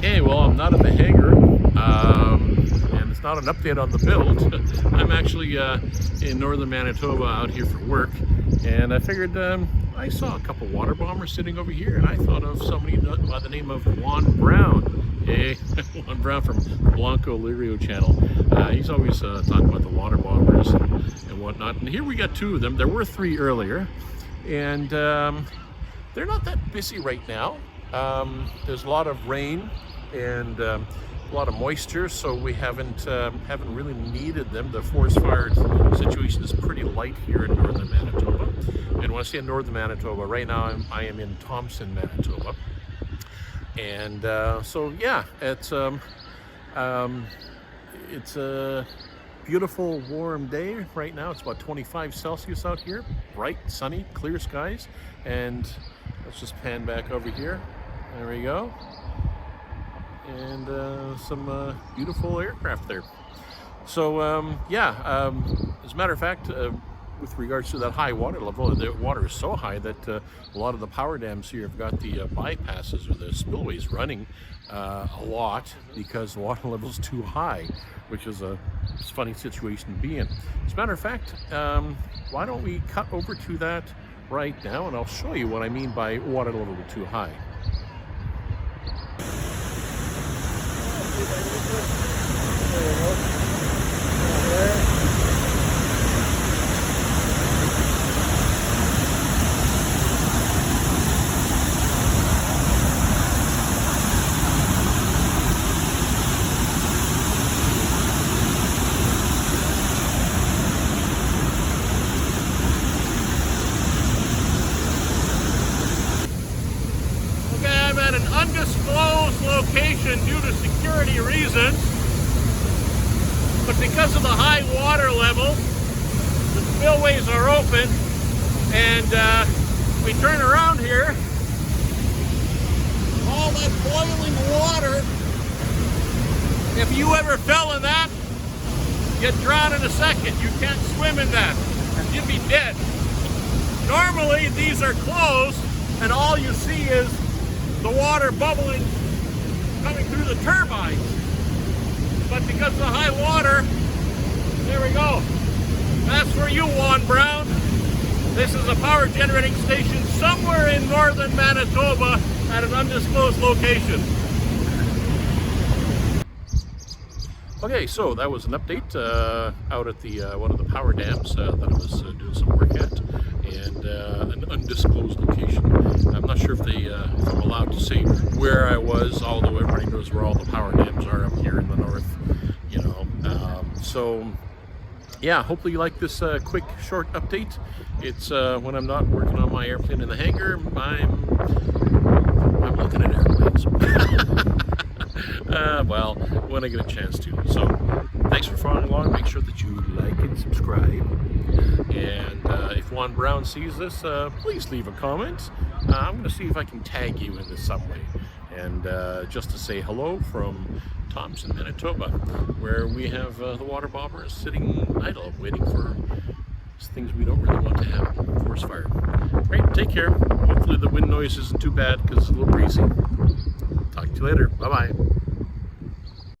Okay, well, I'm not at the hangar, and it's not an update on the build. I'm actually in northern Manitoba out here for work, and I figured I saw a couple water bombers sitting over here, and I thought of somebody by the name of Juan Brown. Hey, Juan Brown from Blanco Lirio channel. He's always talking about the water bombers and whatnot, and here we got two of them. There were three earlier, and they're not that busy right now. There's a lot of rain and a lot of moisture, so we haven't really needed them. The forest fire situation is pretty light here in northern Manitoba. And when I say northern Manitoba, right now I am in Thompson, Manitoba. And so yeah, it's a beautiful warm day right now. It's about 25 Celsius out here, bright, sunny, clear skies. And let's just pan back over here. There we go. And some beautiful aircraft there. So yeah, as a matter of fact, with regards to that high water level, the water is so high that a lot of the power dams here have got the bypasses or the spillways running a lot because the water level is too high, which is a funny situation to be in. As a matter of fact, why don't we cut over to that right now, and I'll show you what I mean by water level too high. There you go. There. I'm at an undisclosed location due to security reasons, but because of the high water level, the spillways are open, and we turn around here, all that boiling water, if you ever fell in that, you'd drown in a second. You can't swim in that. You'd be dead. Normally these are closed, and all you see is the water bubbling coming through the turbines. But because of the high water, there we go. That's for you, Juan Brown. This is a power generating station somewhere in northern Manitoba at an undisclosed location. Okay, so that was an update out at the one of the power dams that I was doing some work at, and an undisclosed location. I'm not sure if I'm allowed to say where I was, although everybody knows where all the power dams are up here in the north, you know. So yeah, hopefully you like this quick, short update. It's when I'm not working on my airplane in the hangar, I'm looking at airplanes. Well, when I get a chance to. So thanks for following along. Make sure that you like and subscribe. And if Juan Brown sees this, please leave a comment. I'm going to see if I can tag you in this some way. And just to say hello from Thompson, Manitoba, where we have the water bombers sitting idle, waiting for things we don't really want to have. Forest fire. Great, take care. Hopefully the wind noise isn't too bad because it's a little breezy. Talk to you later. Bye-bye.